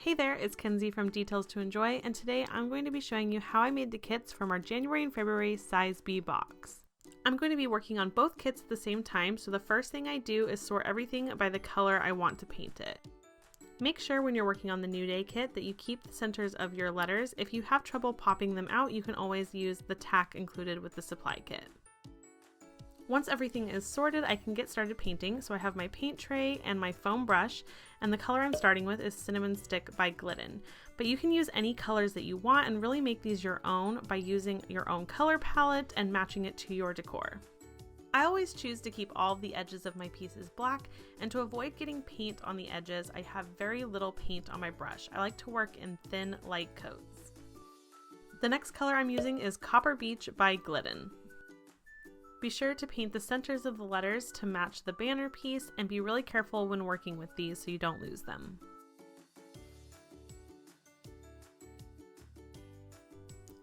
Hey there, it's Kenzie from Details to Enjoy, and today I'm going to be showing you how I made the kits from our January and February size B box. I'm going to be working on both kits at the same time, so the first thing I do is sort everything by the color I want to paint it. Make sure when you're working on the New Day kit that you keep the centers of your letters. If you have trouble popping them out, you can always use the tack included with the supply kit. Once everything is sorted, I can get started painting. So I have my paint tray and my foam brush, and the color I'm starting with is Cinnamon Stick by Glidden. But you can use any colors that you want and really make these your own by using your own color palette and matching it to your decor. I always choose to keep all of the edges of my pieces black, and to avoid getting paint on the edges, I have very little paint on my brush. I like to work in thin, light coats. The next color I'm using is Copper Beech by Glidden. Be sure to paint the centers of the letters to match the banner piece, and be really careful when working with these so you don't lose them.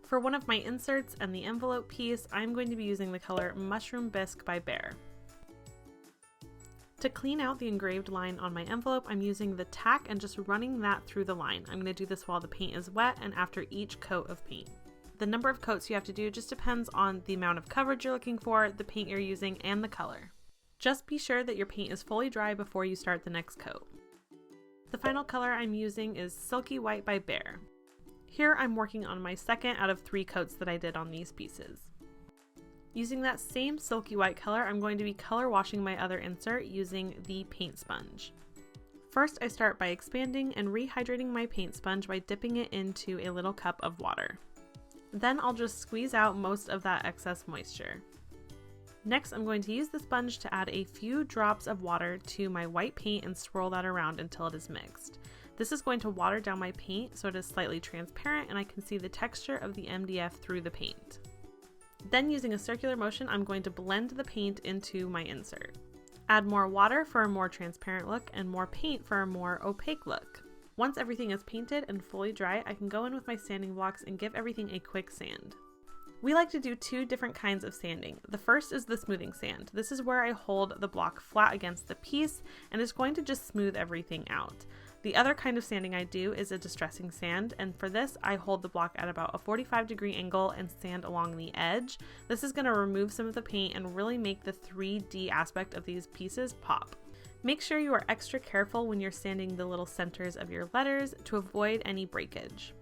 For one of my inserts and the envelope piece, I'm going to be using the color Mushroom Bisque by Behr. To clean out the engraved line on my envelope, I'm using the tack and just running that through the line. I'm going to do this while the paint is wet and after each coat of paint. The number of coats you have to do just depends on the amount of coverage you're looking for, the paint you're using, and the color. Just be sure that your paint is fully dry before you start the next coat. The final color I'm using is Silky White by Behr. Here I'm working on my second out of 3 coats that I did on these pieces. Using that same silky white color, I'm going to be color washing my other insert using the paint sponge. First, I start by expanding and rehydrating my paint sponge by dipping it into a little cup of water. Then I'll just squeeze out most of that excess moisture. Next, I'm going to use the sponge to add a few drops of water to my white paint and swirl that around until it is mixed. This is going to water down my paint so it is slightly transparent and I can see the texture of the MDF through the paint. Then, using a circular motion, I'm going to blend the paint into my insert. Add more water for a more transparent look and more paint for a more opaque look. Once everything is painted and fully dry, I can go in with my sanding blocks and give everything a quick sand. We like to do 2 different kinds of sanding. The first is the smoothing sand. This is where I hold the block flat against the piece and it's going to just smooth everything out. The other kind of sanding I do is a distressing sand, and for this I hold the block at about a 45-degree angle and sand along the edge. This is going to remove some of the paint and really make the 3D aspect of these pieces pop. Make sure you are extra careful when you're sanding the little centers of your letters to avoid any breakage.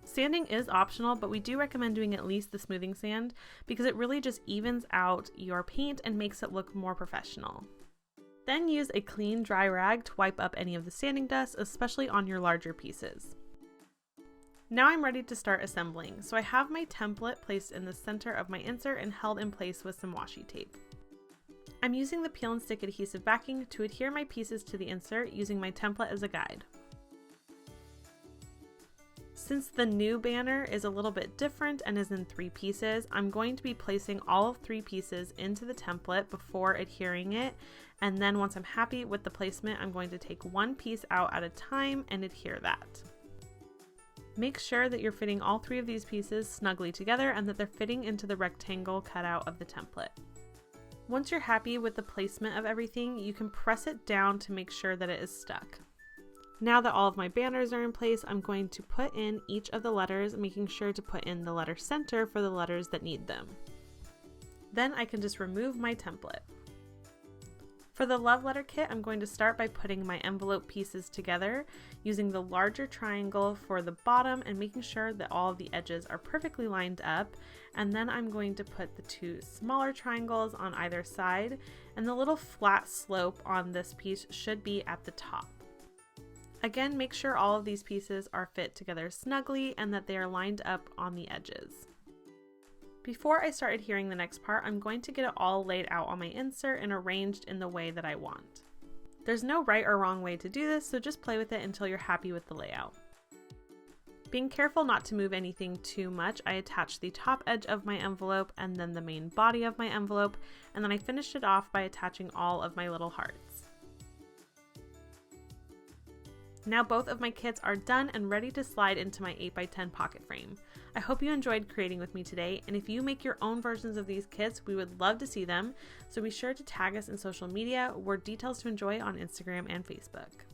Sanding is optional, but we do recommend doing at least the smoothing sand because it really just evens out your paint and makes it look more professional. Then use a clean dry rag to wipe up any of the sanding dust, especially on your larger pieces. Now I'm ready to start assembling, so I have my template placed in the center of my insert and held in place with some washi tape. I'm using the peel and stick adhesive backing to adhere my pieces to the insert using my template as a guide. Since the new banner is a little bit different and is in 3 pieces, I'm going to be placing all of 3 pieces into the template before adhering it, and then once I'm happy with the placement, I'm going to take 1 piece out at a time and adhere that. Make sure that you're fitting all 3 of these pieces snugly together and that they're fitting into the rectangle cutout of the template. Once you're happy with the placement of everything, you can press it down to make sure that it is stuck. Now that all of my banners are in place, I'm going to put in each of the letters, making sure to put in the letter center for the letters that need them. Then I can just remove my template. For the love letter kit, I'm going to start by putting my envelope pieces together, using the larger triangle for the bottom and making sure that all of the edges are perfectly lined up. And then I'm going to put the 2 smaller triangles on either side, and the little flat slope on this piece should be at the top. Again, make sure all of these pieces are fit together snugly and that they are lined up on the edges. Before I start adhering the next part, I'm going to get it all laid out on my insert and arranged in the way that I want. There's no right or wrong way to do this, so just play with it until you're happy with the layout. Being careful not to move anything too much, I attached the top edge of my envelope and then the main body of my envelope, and then I finished it off by attaching all of my little hearts. Now both of my kits are done and ready to slide into my 8x10 pocket frame. I hope you enjoyed creating with me today, and if you make your own versions of these kits, we would love to see them, so be sure to tag us in social media. We're Details to Enjoy on Instagram and Facebook.